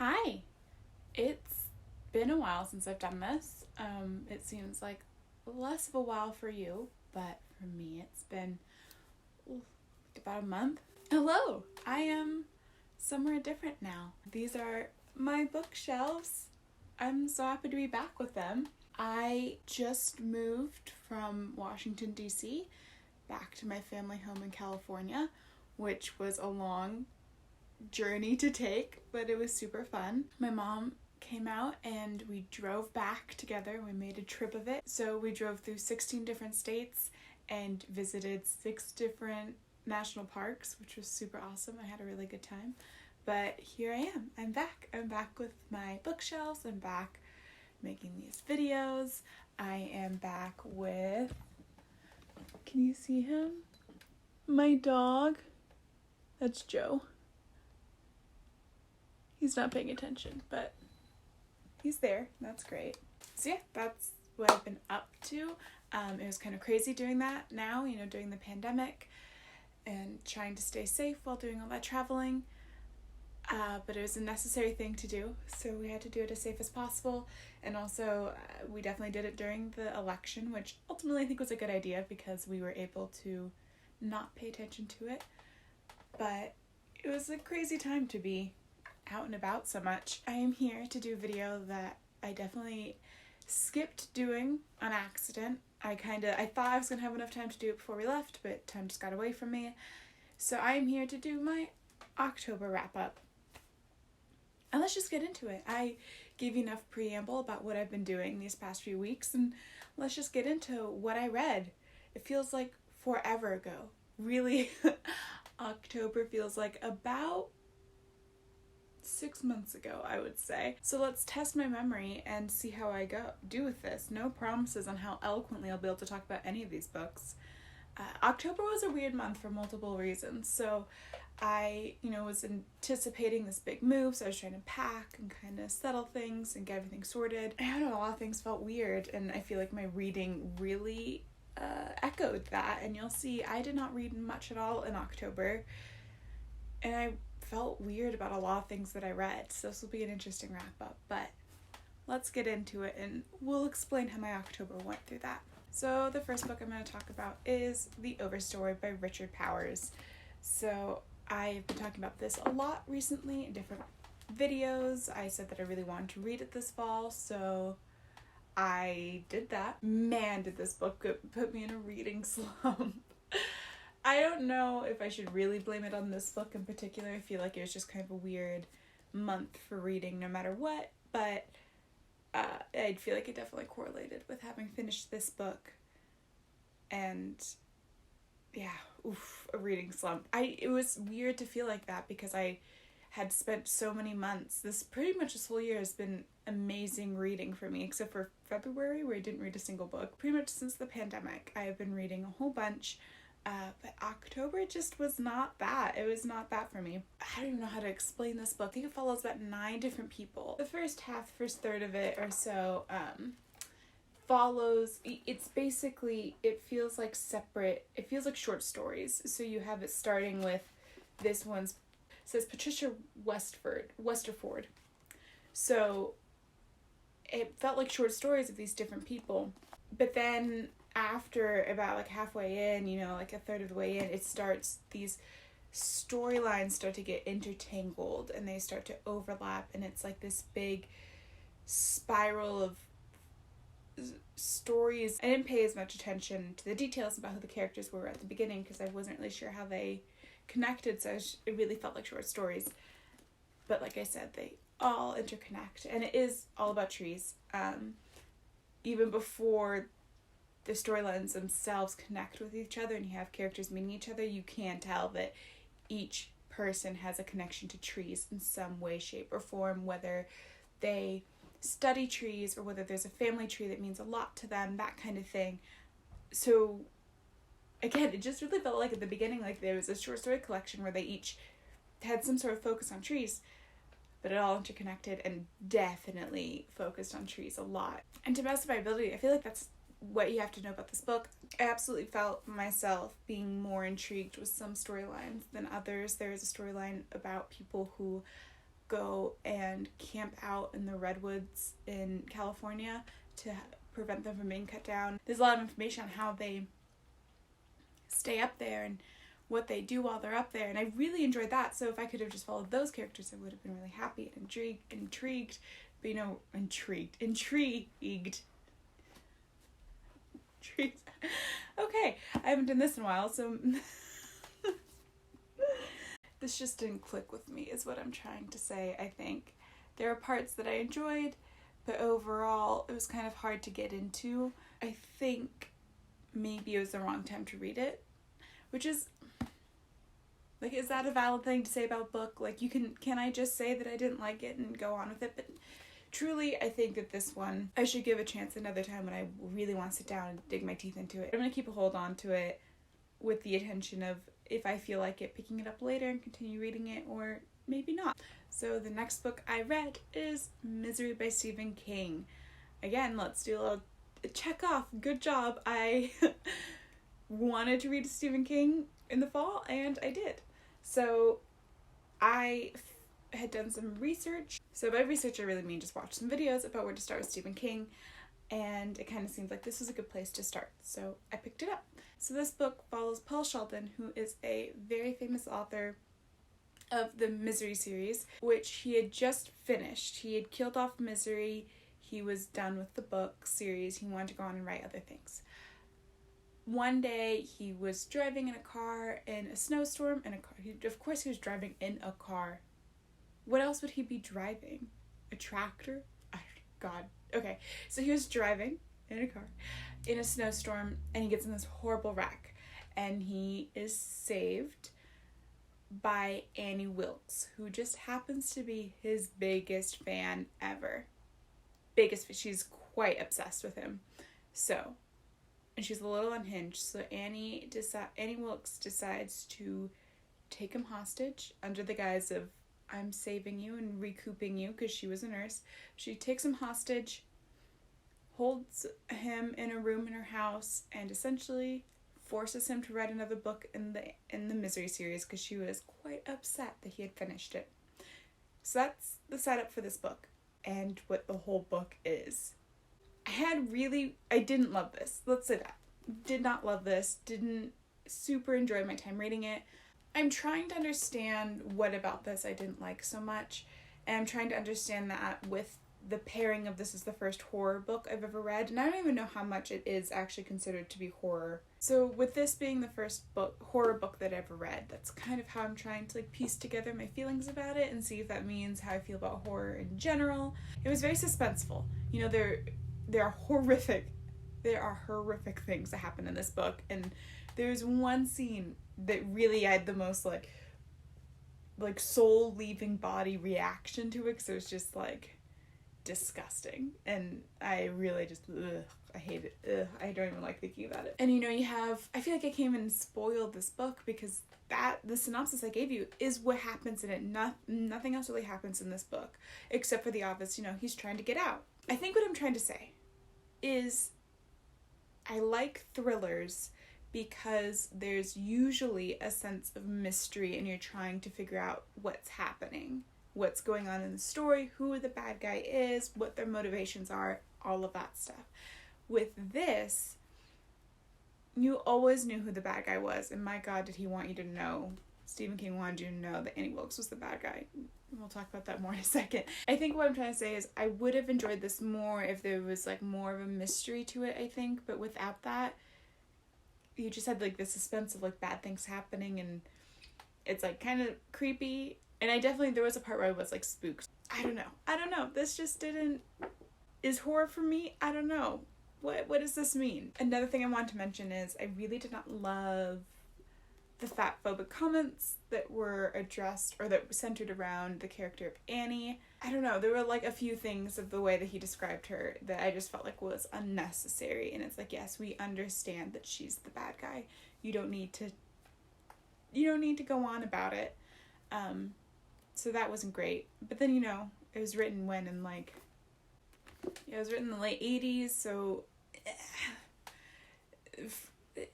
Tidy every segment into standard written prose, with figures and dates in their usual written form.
Hi! It's been a while since I've done this. It seems like less of a while for you, but for me it's been about a month. Hello! I am somewhere different now. These are my bookshelves. I'm so happy to be back with them. I just moved from Washington, D.C. back to my family home in California, which was a long journey to take, but it was super fun. My mom came out and we drove back together. We made a trip of it. So we drove through 16 different states and visited 6 different national parks, which was super awesome. I had a really good time. But here I am. I'm back. I'm back with my bookshelves. I'm back making these videos. I am back with, can you see him? My dog. That's Joe. He's not paying attention, but he's there. That's great. So yeah, that's what I've been up to. It was kind of crazy doing that now, during the pandemic and trying to stay safe while doing all that traveling. But it was a necessary thing to do, so we had to do it as safe as possible. And also, we definitely did it during the election, which ultimately I think was a good idea because we were able to not pay attention to it. But it was a crazy time to be out and about so much. I am here to do a video that I definitely skipped doing on accident. I thought I was going to have enough time to do it before we left, but time just got away from me. So I am here to do my October wrap-up. And let's just get into it. I gave you enough preamble about what I've been doing these past few weeks, and let's just get into what I read. It feels like forever ago. Really, October feels like about 6 months ago, I would say. So let's test my memory and see how I do with this. No promises on how eloquently I'll be able to talk about any of these books. October was a weird month for multiple reasons. So I, was anticipating this big move, so I was trying to pack and kind of settle things and get everything sorted. I don't know, a lot of things felt weird, and I feel like my reading really echoed that. And you'll see I did not read much at all in October, and I felt weird about a lot of things that I read, so this will be an interesting wrap up, but let's get into it and we'll explain how my October went through that. So the first book I'm going to talk about is The Overstory by Richard Powers. So I've been talking about this a lot recently in different videos. I said that I really wanted to read it this fall, so I did that. Man, did this book put me in a reading slump. I don't know if I should really blame it on this book in particular. I feel like it was just kind of a weird month for reading no matter what, but I feel like it definitely correlated with having finished this book and a reading slump. It was weird to feel like that because I had spent so many months. Pretty much this whole year has been amazing reading for me, except for February where I didn't read a single book. Pretty much since the pandemic, I have been reading a whole bunch. But October just was not that. It was not that for me. I don't even know how to explain this book. I think it follows about 9 different people. The first third of it or so follows, it's basically, it feels like short stories. So you have it starting with this one's, says Patricia Westerford. So it felt like short stories of these different people. But then after about halfway in, a third of the way in, these storylines start to get intertangled and they start to overlap, and it's like this big spiral of stories. I didn't pay as much attention to the details about who the characters were at the beginning because I wasn't really sure how they connected, so it really felt like short stories. But like I said, they all interconnect, and it is all about trees. Even before the storylines themselves connect with each other and you have characters meeting each other, you can tell that each person has a connection to trees in some way, shape, or form, whether they study trees or whether there's a family tree that means a lot to them, that kind of thing. So again, it just really felt like at the beginning like there was a short story collection where they each had some sort of focus on trees, but it all interconnected and definitely focused on trees a lot. And to best of my ability, I feel like that's what you have to know about this book. I absolutely felt myself being more intrigued with some storylines than others. There is a storyline about people who go and camp out in the redwoods in California to prevent them from being cut down. There's a lot of information on how they stay up there and what they do while they're up there, and I really enjoyed that. So if I could have just followed those characters, I would have been really happy and intrigued, but intrigued. Okay, I haven't done this in a while, so this just didn't click with me is what I'm trying to say. I think there are parts that I enjoyed, but overall it was kind of hard to get into. I think maybe it was the wrong time to read it, which is like, is that a valid thing to say about a book? Like, can I just say that I didn't like it and go on with it? But truly, I think that this one, I should give a chance another time when I really want to sit down and dig my teeth into it. I'm going to keep a hold on to it with the intention of, if I feel like it, picking it up later and continue reading it, or maybe not. So the next book I read is Misery by Stephen King. Again, let's do a check off. Good job. I wanted to read Stephen King in the fall, and I did. So I had done some research. So by research, I really mean just watch some videos about where to start with Stephen King, and it kind of seemed like this was a good place to start. So I picked it up. So this book follows Paul Sheldon, who is a very famous author of the Misery series, which he had just finished. He had killed off Misery. He was done with the book series. He wanted to go on and write other things. One day he was driving in a car in a snowstorm, of course he was driving in a car. What else would he be driving? A tractor? God. Okay, so he was driving in a car in a snowstorm, and he gets in this horrible wreck, and he is saved by Annie Wilkes, who just happens to be his biggest fan ever. She's quite obsessed with him. And she's a little unhinged, so Annie Wilkes decides to take him hostage under the guise of, I'm saving you and recouping you, because she was a nurse. She takes him hostage, holds him in a room in her house, and essentially forces him to write another book in the Misery series, because she was quite upset that he had finished it. So that's the setup for this book, and what the whole book is. I didn't love this. Let's say that. Did not love this. Didn't super enjoy my time reading it. I'm trying to understand what about this I didn't like so much. And I'm trying to understand that with the pairing of this is the first horror book I've ever read. And I don't even know how much it is actually considered to be horror. So with this being the first horror book that I ever read, that's kind of how I'm trying to piece together my feelings about it and see if that means how I feel about horror in general. It was very suspenseful. There are horrific things that happen in this book, and there's one scene that really had the most like soul leaving body reaction to it, because it was just disgusting, and I really just I hate it. I don't even like thinking about it. And I feel like I came and spoiled this book, because the synopsis I gave you is what happens in it. Nothing else really happens in this book except for the obvious. He's trying to get out. I think what I'm trying to say is I like thrillers because there's usually a sense of mystery, and you're trying to figure out what's happening, what's going on in the story, who the bad guy is, what their motivations are, all of that stuff. With this, you always knew who the bad guy was, and my God, did he want you to know. Stephen King wanted you to know that Annie Wilkes was the bad guy. We'll talk about that more in a second. I think what I'm trying to say is I would have enjoyed this more if there was more of a mystery to it, I think, but without that, you just had the suspense of bad things happening, and it's kind of creepy. And there was a part where I was spooked. I don't know. This just is horror for me. I don't know. What does this mean? Another thing I want to mention is I really did not love the fat-phobic comments that were addressed or that centered around the character of Annie. I don't know, there were a few things of the way that he described her that I just felt was unnecessary. And it's yes, we understand that she's the bad guy. You don't need to go on about it. So that wasn't great. But then, it was written when in it was written in the late 80s, so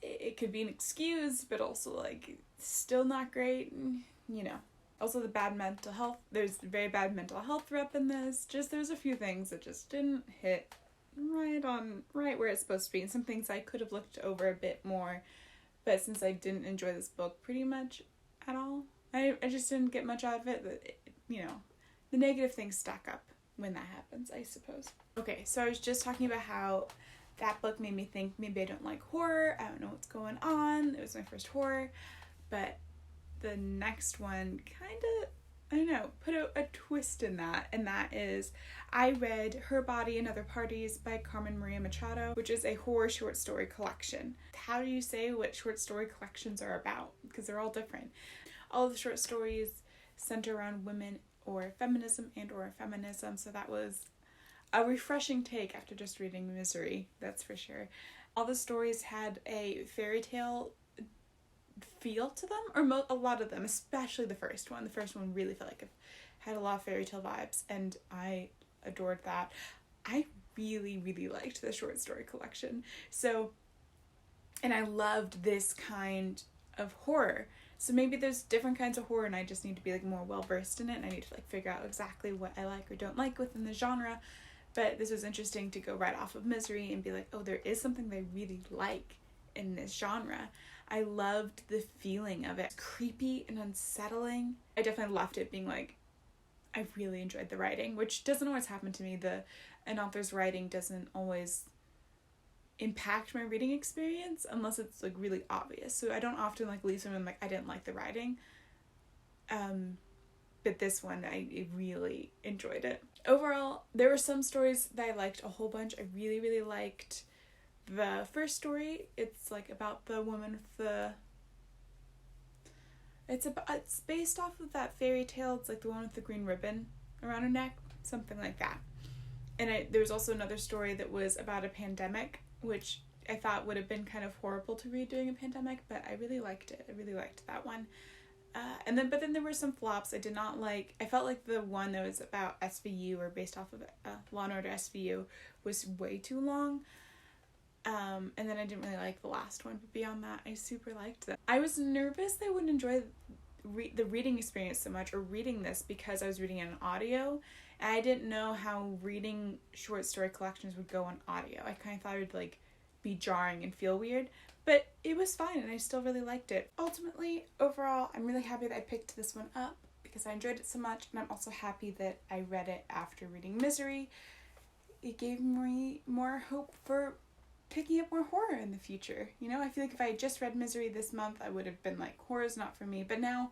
it could be an excuse, but also still not great. Also the bad mental health, there's very bad mental health rep in this. Just there's a few things that just didn't hit right where it's supposed to be, and some things I could have looked over a bit more, but since I didn't enjoy this book pretty much at all, I just didn't get much out of it. The negative things stack up when that happens, I suppose. Okay, so I was just talking about how that book made me think maybe I don't like horror, I don't know what's going on. It was my first horror, but the next one kind of, I don't know, put a twist in that, and that is, I read Her Body and Other Parties by Carmen Maria Machado, which is a horror short story collection. How do you say what short story collections are about? Because they're all different. All of the short stories center around women or feminism, so that was a refreshing take after just reading Misery, that's for sure. All the stories had a fairy tale feel to them, or a lot of them, especially the first one. The first one really felt like it had a lot of fairy tale vibes, and I adored that. I really, really liked the short story collection. So, and I loved this kind of horror. So maybe there's different kinds of horror and I just need to be like more well versed in it, and I need to like figure out exactly what I like or don't like within the genre. But this was interesting to go right off of Misery and be like, oh, there is something that I really like in this genre. I loved the feeling of it. Creepy and unsettling. I definitely left it being like, I really enjoyed the writing, which doesn't always happen to me. An author's writing doesn't always impact my reading experience unless it's like really obvious. So I don't often like leave someone like I didn't like the writing. But this one I really enjoyed it. Overall, there were some stories that I liked a whole bunch. I really, really liked the first story. It's like about the woman with it's based off of that fairy tale. It's like the one with the green ribbon around her neck, something like that. And there was also another story that was about a pandemic, which I thought would have been kind of horrible to read during a pandemic, but I really liked it. I really liked that one. But then there were some flops I did not like. I felt like the one that was about SVU, or based off of Law & Order SVU, was way too long. And then I didn't really like the last one, but beyond that, I super liked them. I was nervous that I wouldn't enjoy the reading experience so much, or reading this, because I was reading it on audio, and I didn't know how reading short story collections would go on audio. I kind of thought it would like be jarring and feel weird, but it was fine, and I still really liked it. Ultimately, overall, I'm really happy that I picked this one up because I enjoyed it so much, and I'm also happy that I read it after reading Misery. It gave me more hope for picking up more horror in the future. You know, I feel like if I had just read Misery this month, I would have been like, horror's not for me, but now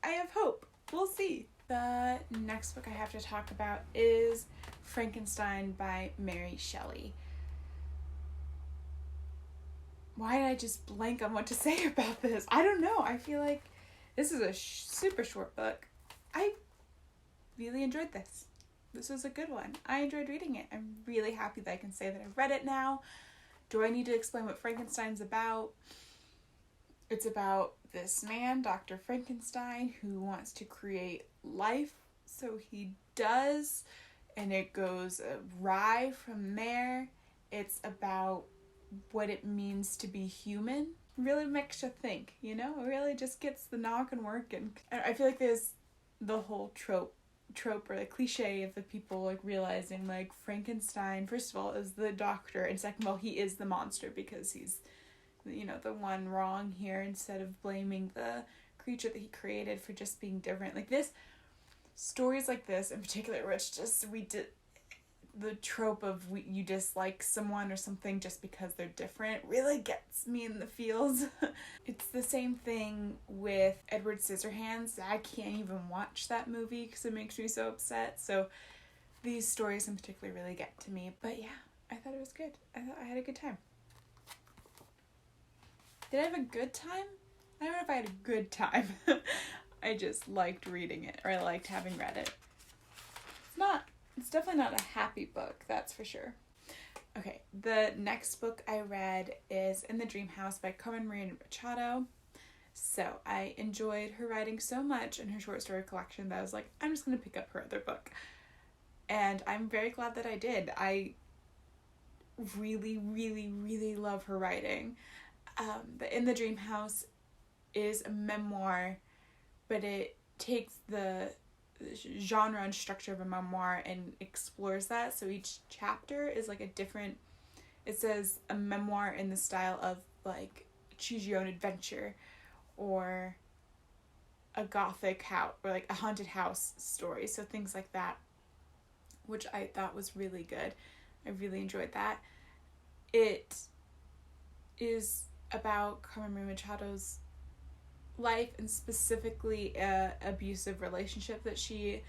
I have hope. We'll see. The next book I have to talk about is Frankenstein by Mary Shelley. Why did I just blank on what to say about this? I don't know. I feel like this is a super short book. I really enjoyed this. This was a good one. I enjoyed reading it. I'm really happy that I can say that I read it now. Do I need to explain what Frankenstein's about? It's about this man, Dr. Frankenstein, who wants to create life. So he does, and it goes awry from there. It's about what it means to be human. Really makes you think, you know? It really just gets the noggin working. I feel like there's the whole trope or the cliche of the people like realizing like Frankenstein, first of all, is the doctor, and second of all, he is the monster because he's, you know, the one wrong here, instead of blaming the creature that he created for just being different. Like this, stories like this in particular, which just the trope of you dislike someone or something just because they're different, really gets me in the feels. It's the same thing with Edward Scissorhands. I can't even watch that movie because it makes me so upset. So these stories in particular really get to me. But yeah, I thought it was good. I thought I had a good time. Did I have a good time? I don't know if I had a good time. I just liked reading it, or I liked having read it. It's definitely not a happy book, that's for sure. Okay, the next book I read is In the Dream House by Carmen Maria Machado. So I enjoyed her writing so much in her short story collection that I was like, I'm just going to pick up her other book. And I'm very glad that I did. I really, really, really love her writing. The In the Dream House is a memoir but it takes the genre and structure of a memoir and explores that. So each chapter is like a different, it says a memoir in the style of like choose your own adventure, or a gothic house, or like a haunted house story. So things like that, which I thought was really good. I really enjoyed that. It is about Carmen Maria Machado's life, and specifically a abusive relationship that she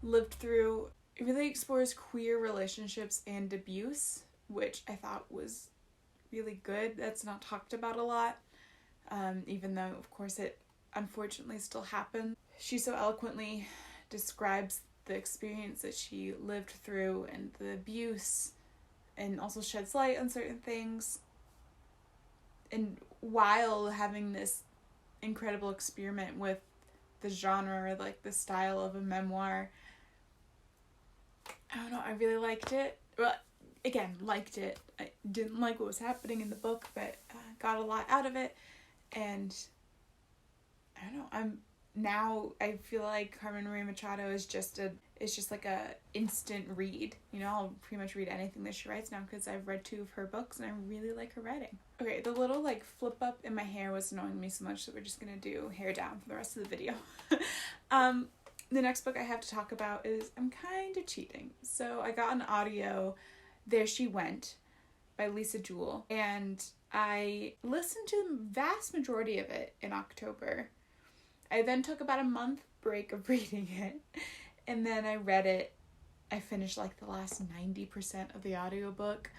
lived through. It really explores queer relationships and abuse, which I thought was really good. That's not talked about a lot, even though of course it unfortunately still happens. She so eloquently describes the experience that she lived through and the abuse, and also sheds light on certain things, and while having this incredible experiment with the genre, or like the style of a memoir. I don't know, I really liked it. Well, again, liked it. I didn't like what was happening in the book, but got a lot out of it. And I don't know, I feel like Carmen Maria Machado is just like a instant read. You know, I'll pretty much read anything that she writes now because I've read 2 of her books and I really like her writing. Okay, the little like flip up in my hair was annoying me so much that we're just gonna do hair down for the rest of the video. The next book I have to talk about is, I'm kind of cheating. So I got an audio, There She Went by Lisa Jewell, and I listened to the vast majority of it in October. I then took about a month break of reading it, and then I read it. I finished like the last 90% of the audiobook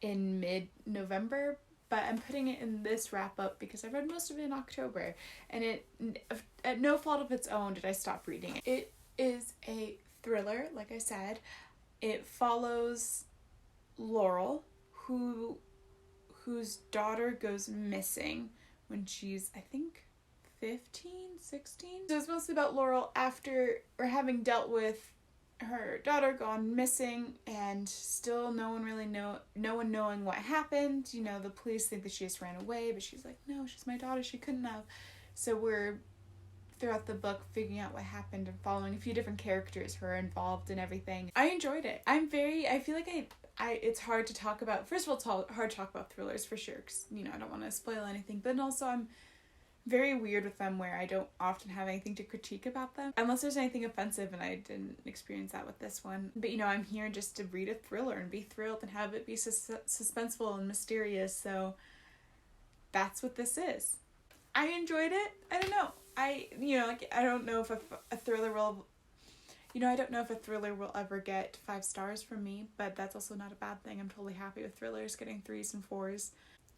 in mid-November, but I'm putting it in this wrap up because I read most of it in October, and it, at no fault of its own, did I stop reading it. It is a thriller, like I said. It follows Laurel, whose daughter goes missing when she's, I think, 15, 16. So it's mostly about Laurel after, or having dealt with her daughter gone missing, and still no one knowing what happened. You know, the police think that she just ran away, but she's like, no, she's my daughter, she couldn't have. So we're throughout the book figuring out what happened and following a few different characters who are involved in everything. I enjoyed it. I feel like it's hard to talk about. First of all, it's hard to talk about thrillers for sure, because, you know, I don't want to spoil anything, but also I'm very weird with them where I don't often have anything to critique about them, unless there's anything offensive, and I didn't experience that with this one. But, you know, I'm here just to read a thriller and be thrilled and have it be suspenseful and mysterious, so that's what this is. I enjoyed it. I don't know. I don't know if a thriller will, I don't know if a thriller will ever get 5 stars from me, but that's also not a bad thing. I'm totally happy with thrillers getting 3s and 4s.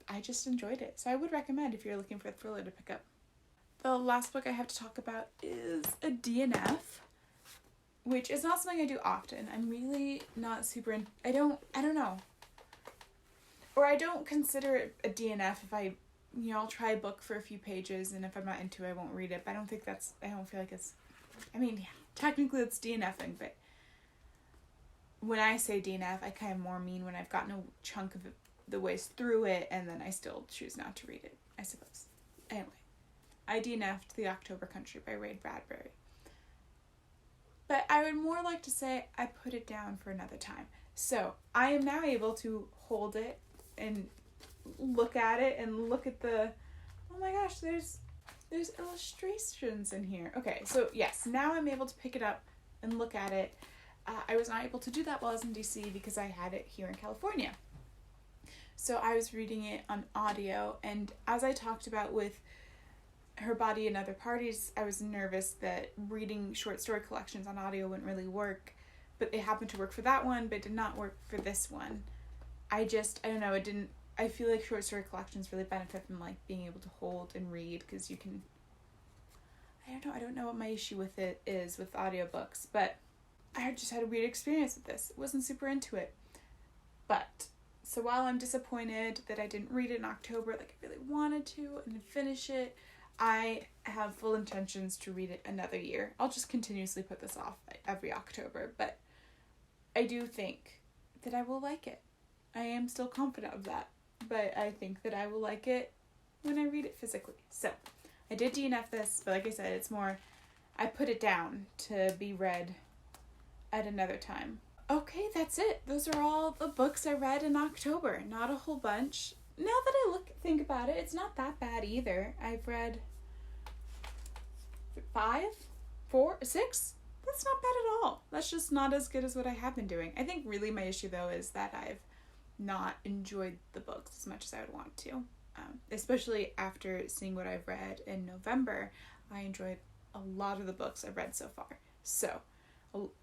I just enjoyed it. So I would recommend, if you're looking for a thriller to pick up. The last book I have to talk about is a DNF, which is not something I do often. I'm really not super I don't know. Or I don't consider it a DNF if I'll try a book for a few pages, and if I'm not into it, I won't read it. But I don't feel like it's, technically it's DNFing, but when I say DNF, I kind of more mean when I've gotten a chunk of the ways through it, and then I still choose not to read it, I suppose. Anyway, I DNF'd The October Country by Ray Bradbury. But I would more like to say I put it down for another time. So I am now able to hold it and look at it and look at the, oh my gosh, there's illustrations in here. Okay, so yes, now I'm able to pick it up and look at it. I was not able to do that while I was in DC because I had it here in California. So I was reading it on audio, and as I talked about with Her Body and Other Parties, I was nervous that reading short story collections on audio wouldn't really work, but it happened to work for that one, but it did not work for this one. I don't know, I feel like short story collections really benefit from like being able to hold and read, because you can, I don't know what my issue with it is with audiobooks, but I just had a weird experience with this. I wasn't super into it. But so while I'm disappointed that I didn't read it in October like I really wanted to and finish it, I have full intentions to read it another year. I'll just continuously put this off every October, but I do think that I will like it. I am still confident of that, but I think that I will like it when I read it physically. So I did DNF this, but like I said, it's more, I put it down to be read at another time. Okay, that's it. Those are all the books I read in October. Not a whole bunch. Now that I think about it, it's not that bad either. I've read 5, 4, 6. That's not bad at all. That's just not as good as what I have been doing. I think really my issue though is that I've not enjoyed the books as much as I would want to. Especially after seeing what I've read in November, I enjoyed a lot of the books I've read so far. So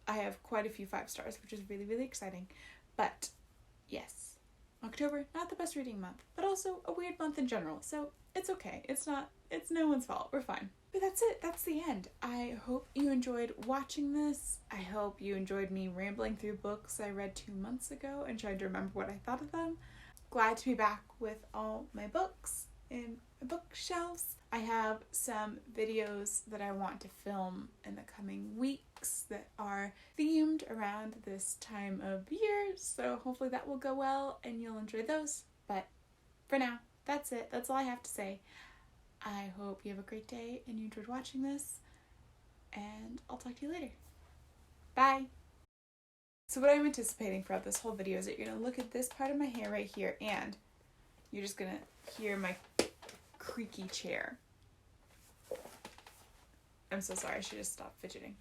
I have quite a few 5 stars, which is really, really exciting. But yes, October, not the best reading month, but also a weird month in general. So it's okay. It's no one's fault. We're fine. But that's it. That's the end. I hope you enjoyed watching this. I hope you enjoyed me rambling through books I read 2 months ago and trying to remember what I thought of them. Glad to be back with all my books in my bookshelves. I have some videos that I want to film in the coming weeks that are themed around this time of year, so hopefully that will go well and you'll enjoy those. But for now, that's it. That's all I have to say. I hope you have a great day and you enjoyed watching this, and I'll talk to you later. Bye! So what I'm anticipating throughout this whole video is that you're going to look at this part of my hair right here, and you're just going to hear my creaky chair. I'm so sorry, I should just stop fidgeting.